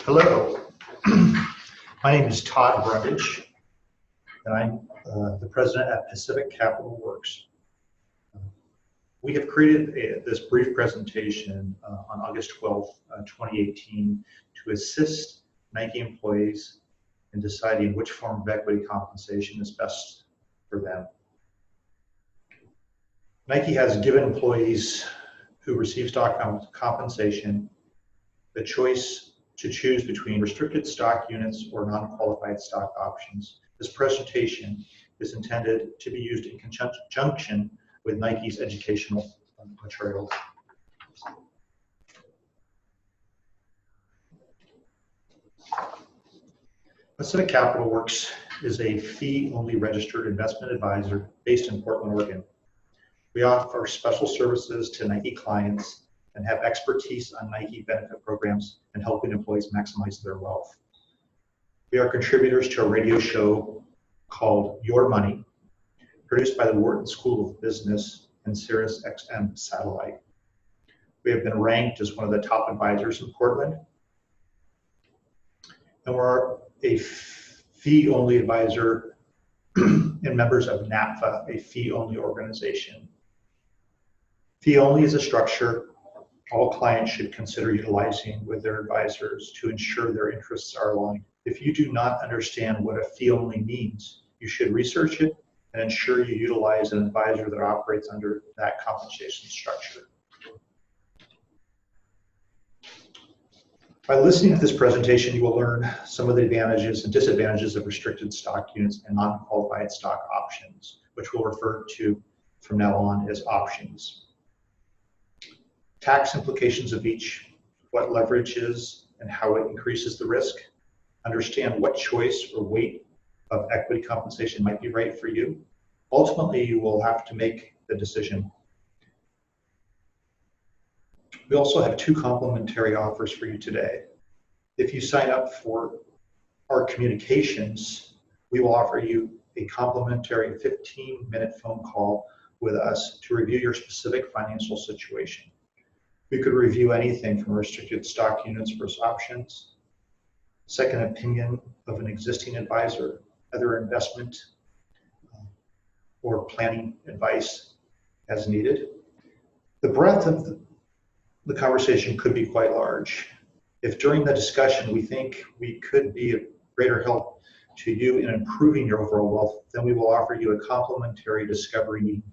Hello, my name is Todd Brundage, and I'm the president at Pacific Capital Works. We have created this brief presentation on August 12th, 2018 to assist Nike employees in deciding which form of equity compensation is best for them. Nike has given employees who receive stock compensation the choice to choose between restricted stock units or non-qualified stock options. This presentation is intended to be used in conjunction with Nike's educational materials. Pacific Capital Works is a fee-only registered investment advisor based in Portland, Oregon. We offer special services to Nike clients and have expertise on Nike benefit programs and helping employees maximize their wealth. We are contributors to a radio show called Your Money, produced by the Wharton School of Business and Sirius XM Satellite. We have been ranked as one of the top advisors in Portland, and we're a fee-only advisor and members of NAPFA, a fee-only organization. Fee-only is a structure all clients should consider utilizing with their advisors to ensure their interests are aligned. If you do not understand what a fee-only means, you should research it and ensure you utilize an advisor that operates under that compensation structure. By listening to this presentation, you will learn some of the advantages and disadvantages of restricted stock units and non-qualified stock options, which we'll refer to from now on as options. Tax implications of each, what leverage is and how it increases the risk, understand what choice or weight of equity compensation might be right for you. Ultimately, you will have to make the decision. We also have two complimentary offers for you today. If you sign up for our communications, we will offer you a complimentary 15-minute phone call with us to review your specific financial situation. We could review anything from restricted stock units versus options, second opinion of an existing advisor, other investment or planning advice as needed. The breadth of the conversation could be quite large. If during the discussion we think we could be of greater help to you in improving your overall wealth, then we will offer you a complimentary discovery meeting,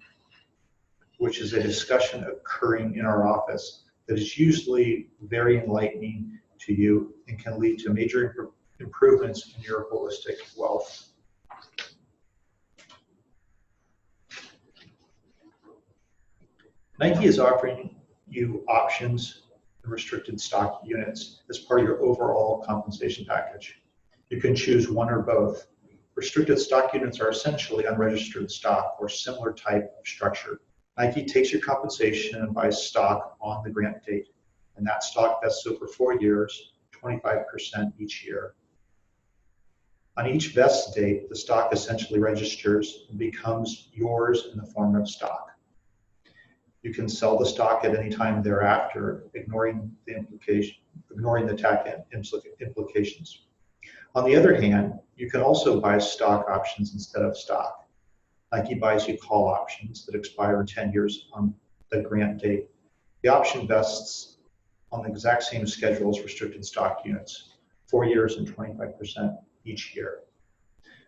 which is a discussion occurring in our office that is usually very enlightening to you and can lead to major improvements in your holistic wealth. Nike is offering you options and restricted stock units as part of your overall compensation package. You can choose one or both. Restricted stock units are essentially unregistered stock or similar type of structure. Nike takes your compensation and buys stock on the grant date, and that stock vests over 4 years, 25% each year. On each vest date, the stock essentially registers and becomes yours in the form of stock. You can sell the stock at any time thereafter, ignoring the tax implications. On the other hand, you can also buy stock options instead of stock. Nike buys you call options that expire 10 years on the grant date. The option vests on the exact same schedule as restricted stock units, 4 years and 25% each year.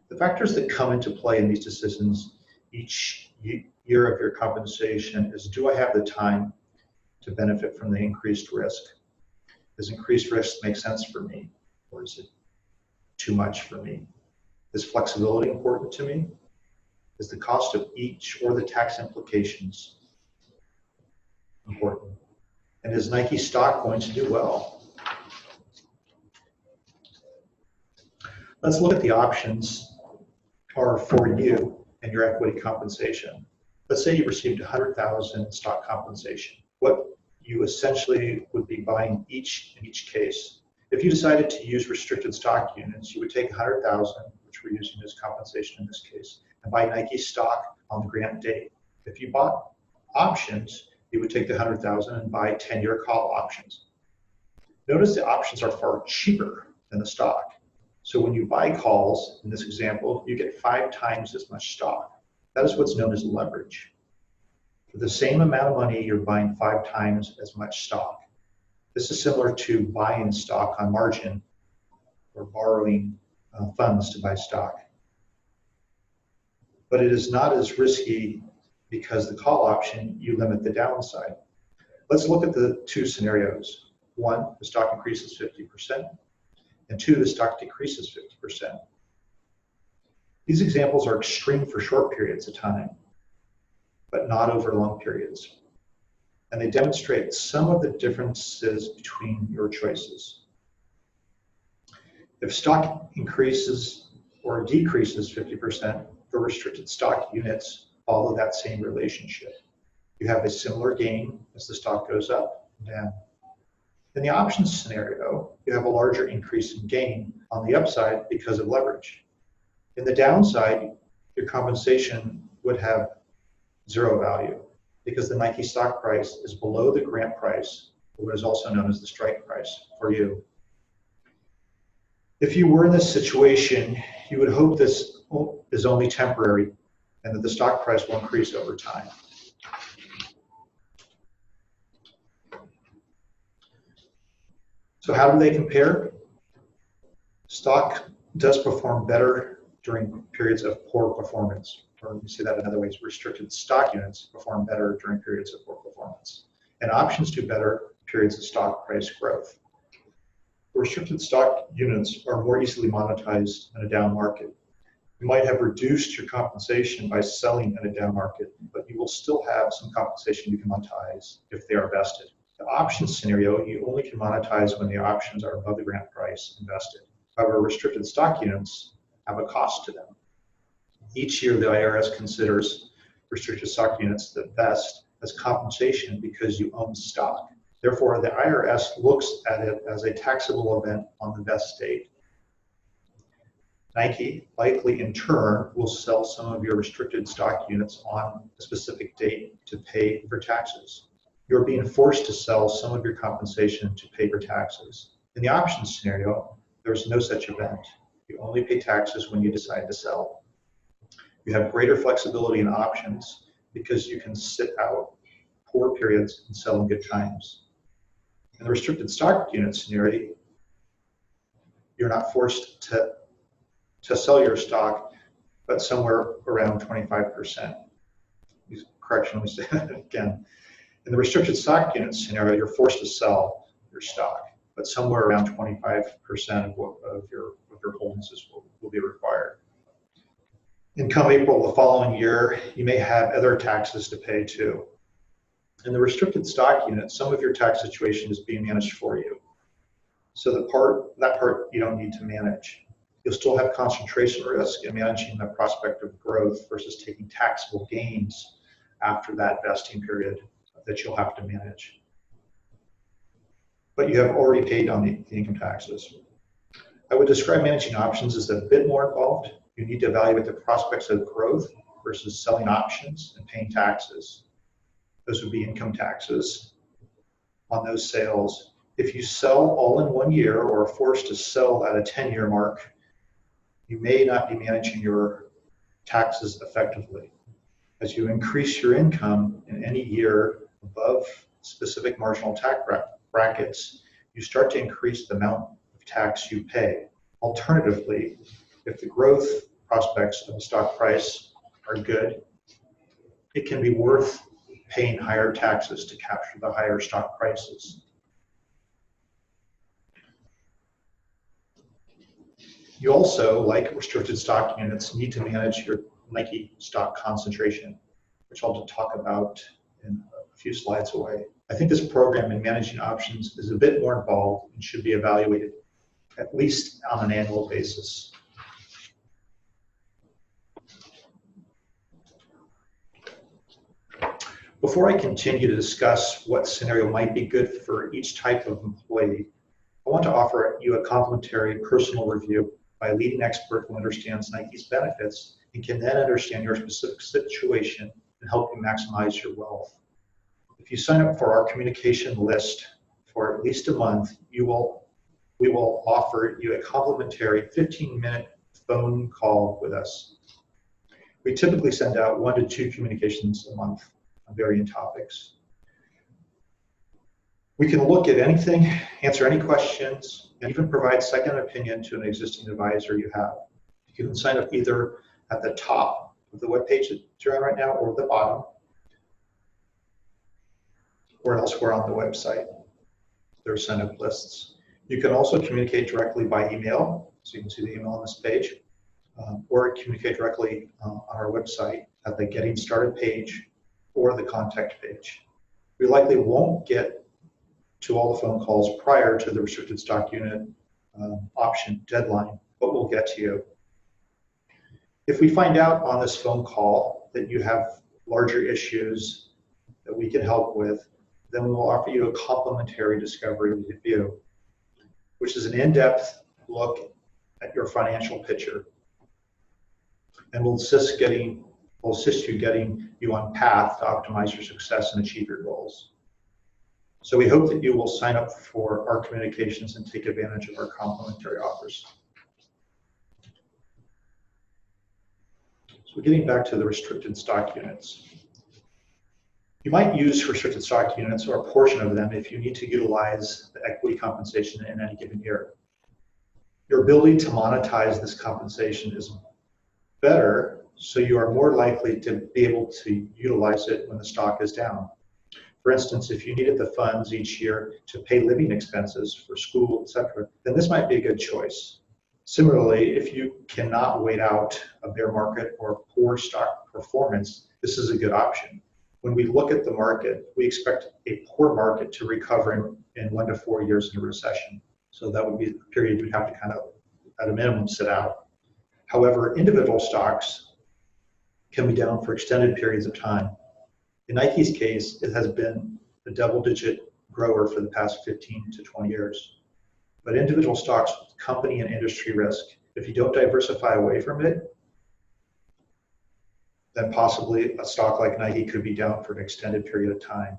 The factors that come into play in these decisions each year of your compensation is, do I have the time to benefit from the increased risk? Does increased risk make sense for me, or is it too much for me? Is flexibility important to me? Is the cost of each or the tax implications important? And is Nike stock going to do well? Let's look at the options are for you and your equity compensation. Let's say you received $100,000 stock compensation. What you essentially would be buying in each case. If you decided to use restricted stock units, you would take $100,000, which we're using as compensation in this case, and buy Nike stock on the grant date. If you bought options, you would take the $100,000 and buy 10-year call options. Notice the options are far cheaper than the stock. So when you buy calls, in this example, you get 5 times as much stock. That is what's known as leverage. For the same amount of money, you're buying 5 times as much stock. This is similar to buying stock on margin or borrowing funds to buy stock. But it is not as risky because the call option, you limit the downside. Let's look at the 2 scenarios. 1, the stock increases 50%, and 2, the stock decreases 50%. These examples are extreme for short periods of time, but not over long periods. And they demonstrate some of the differences between your choices. If stock increases or decreases 50%, the restricted stock units follow that same relationship. You have a similar gain as the stock goes up and down. In the options scenario, you have a larger increase in gain on the upside because of leverage. In the downside, your compensation would have 0 value because the Nike stock price is below the grant price, or what is also known as the strike price for you. If you were in this situation, you would hope this is only temporary and that the stock price will increase over time. So how do they compare? Stock does perform better during periods of poor performance, or let me say that in other ways, restricted stock units perform better during periods of poor performance, and options do better in periods of stock price growth. The restricted stock units are more easily monetized in a down market. You might have reduced your compensation by selling in a down market, but you will still have some compensation you can monetize if they are vested. The options scenario, you only can monetize when the options are above the grant price invested. However, restricted stock units have a cost to them. Each year, the IRS considers restricted stock units that vest as compensation because you own stock. Therefore, the IRS looks at it as a taxable event on the vest date. Nike likely in turn will sell some of your restricted stock units on a specific date to pay for taxes. You're being forced to sell some of your compensation to pay for taxes. In the options scenario, there's no such event. You only pay taxes when you decide to sell. You have greater flexibility in options because you can sit out poor periods and sell in good times. In the restricted stock unit scenario, you're not forced to sell your stock, but somewhere around 25%. Correction, let me say that again. In the restricted stock unit scenario, you're forced to sell your stock, but somewhere around 25% of your holdings will be required. In come April the following year, you may have other taxes to pay too. In the restricted stock unit, some of your tax situation is being managed for you. So that part you don't need to manage. You'll still have concentration risk in managing the prospect of growth versus taking taxable gains after that vesting period that you'll have to manage. But you have already paid on the income taxes. I would describe managing options as a bit more involved. You need to evaluate the prospects of growth versus selling options and paying taxes. Those would be income taxes on those sales. If you sell all in 1 year or are forced to sell at a 10-year mark, you may not be managing your taxes effectively. As you increase your income in any year above specific marginal tax brackets, you start to increase the amount of tax you pay. Alternatively, if the growth prospects of the stock price are good, it can be worth paying higher taxes to capture the higher stock prices. You also, like restricted stock units, need to manage your Nike stock concentration, which I'll talk about in a few slides away. I think this program in managing options is a bit more involved and should be evaluated at least on an annual basis. Before I continue to discuss what scenario might be good for each type of employee, I want to offer you a complimentary personal review by a leading expert who understands Nike's benefits and can then understand your specific situation and help you maximize your wealth. If you sign up for our communication list for at least a month, we will offer you a complimentary 15-minute phone call with us. We typically send out 1 to 2 communications a month on varying topics. We can look at anything, answer any questions, and even provide second opinion to an existing advisor you have. You can sign up either at the top of the web page that you're on right now or the bottom, or elsewhere on the website. There are sign-up lists. You can also communicate directly by email, so you can see the email on this page, or communicate directly on our website at the Getting Started page or the Contact page. We likely won't get to all the phone calls prior to the restricted stock unit option deadline, but we'll get to you. If we find out on this phone call that you have larger issues that we can help with, then we'll offer you a complimentary discovery review, which is an in-depth look at your financial picture, and will assist you getting you on path to optimize your success and achieve your goals. So we hope that you will sign up for our communications and take advantage of our complimentary offers. So getting back to the restricted stock units. You might use restricted stock units or a portion of them if you need to utilize the equity compensation in any given year. Your ability to monetize this compensation is better, so you are more likely to be able to utilize it when the stock is down. For instance, if you needed the funds each year to pay living expenses for school, etc., then this might be a good choice. Similarly, if you cannot wait out a bear market or poor stock performance, this is a good option. When we look at the market, we expect a poor market to recover in 1 to 4 years in a recession. So that would be a period you'd have to kind of, at a minimum, sit out. However, individual stocks can be down for extended periods of time. In Nike's case, it has been a double-digit grower for the past 15 to 20 years. But individual stocks, company and industry risk, if you don't diversify away from it, then possibly a stock like Nike could be down for an extended period of time.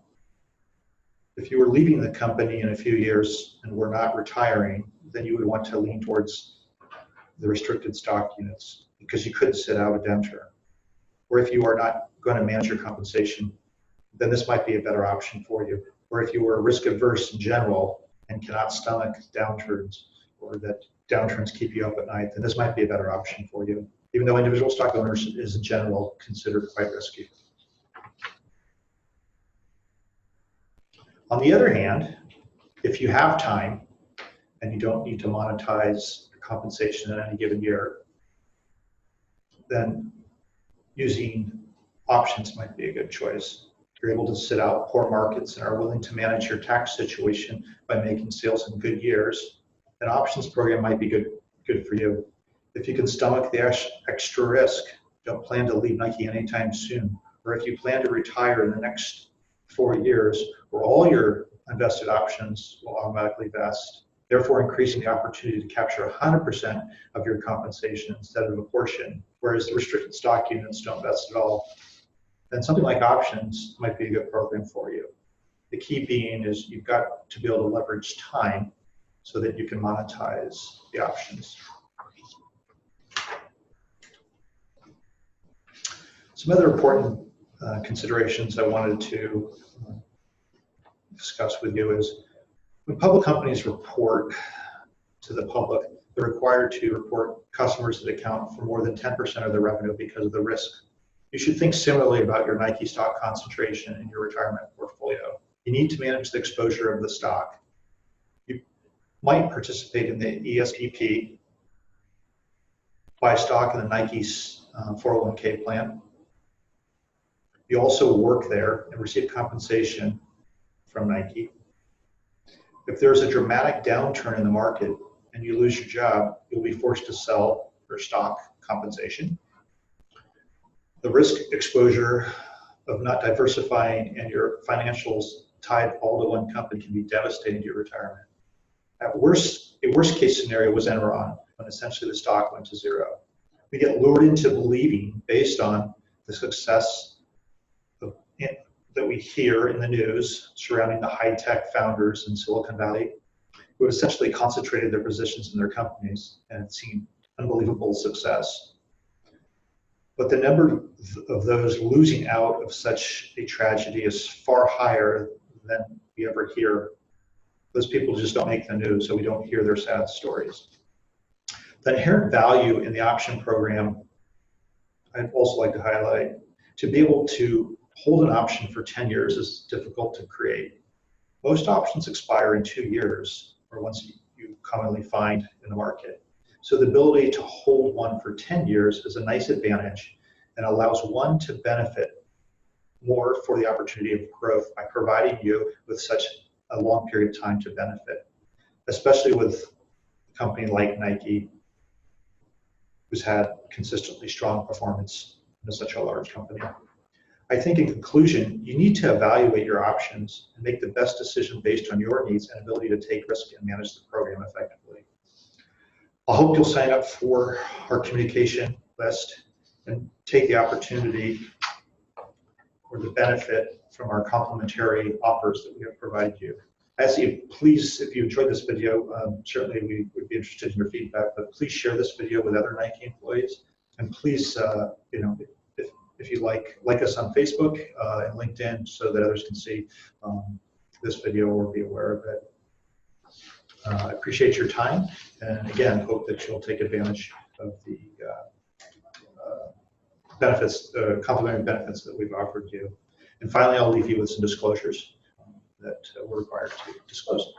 If you were leaving the company in a few years and were not retiring, then you would want to lean towards the restricted stock units because you couldn't sit out a downturn. Or if you are not going to manage your compensation, then this might be a better option for you. Or if you were risk averse in general and cannot stomach downturns, or that downturns keep you up at night, then this might be a better option for you, even though individual stock ownership is in general considered quite risky. On the other hand, if you have time and you don't need to monetize your compensation in any given year, then using options might be a good choice. If you're able to sit out poor markets and are willing to manage your tax situation by making sales in good years, an options program might be good for you. If you can stomach the extra risk, don't plan to leave Nike anytime soon, or if you plan to retire in the next 4 years, where all your invested options will automatically vest, therefore increasing the opportunity to capture 100% of your compensation instead of a portion, whereas the restricted stock units don't vest at all, then something like options might be a good program for you. The key being is you've got to be able to leverage time so that you can monetize the options. Some other important considerations I wanted to discuss with you is when public companies report to the public, they're required to report customers that account for more than 10% of their revenue because of the risk. You should think similarly about your Nike stock concentration in your retirement portfolio. You need to manage the exposure of the stock. You might participate in the ESPP, buy stock in the Nike's 401k plan. You also work there and receive compensation from Nike. If there's a dramatic downturn in the market and you lose your job, you'll be forced to sell your stock compensation. The risk exposure of not diversifying and your financials tied all to one company can be devastating to your retirement. A worst case scenario was Enron, when essentially the stock went to zero. We get lured into believing, based on the success of that we hear in the news surrounding the high-tech founders in Silicon Valley who have essentially concentrated their positions in their companies and have seen unbelievable success. But the number of those losing out of such a tragedy is far higher than we ever hear. Those people just don't make the news, so we don't hear their sad stories. The inherent value in the option program, I'd also like to highlight. To be able to hold an option for 10 years is difficult to create. Most options expire in 2 years, or once you commonly find in the market. So the ability to hold one for 10 years is a nice advantage and allows one to benefit more for the opportunity of growth by providing you with such a long period of time to benefit, especially with a company like Nike, who's had consistently strong performance in such a large company. I think in conclusion, you need to evaluate your options and make the best decision based on your needs and ability to take risk and manage the program effectively. I hope you'll sign up for our communication list and take the opportunity or the benefit from our complimentary offers that we have provided you. As you please, if you enjoyed this video, certainly we would be interested in your feedback, but please share this video with other Nike employees. And please, if you like us on Facebook and LinkedIn so that others can see this video or be aware of it. I appreciate your time, and again, hope that you'll take advantage of the benefits, complementary benefits that we've offered you. And finally, I'll leave you with some disclosures that we're required to disclose.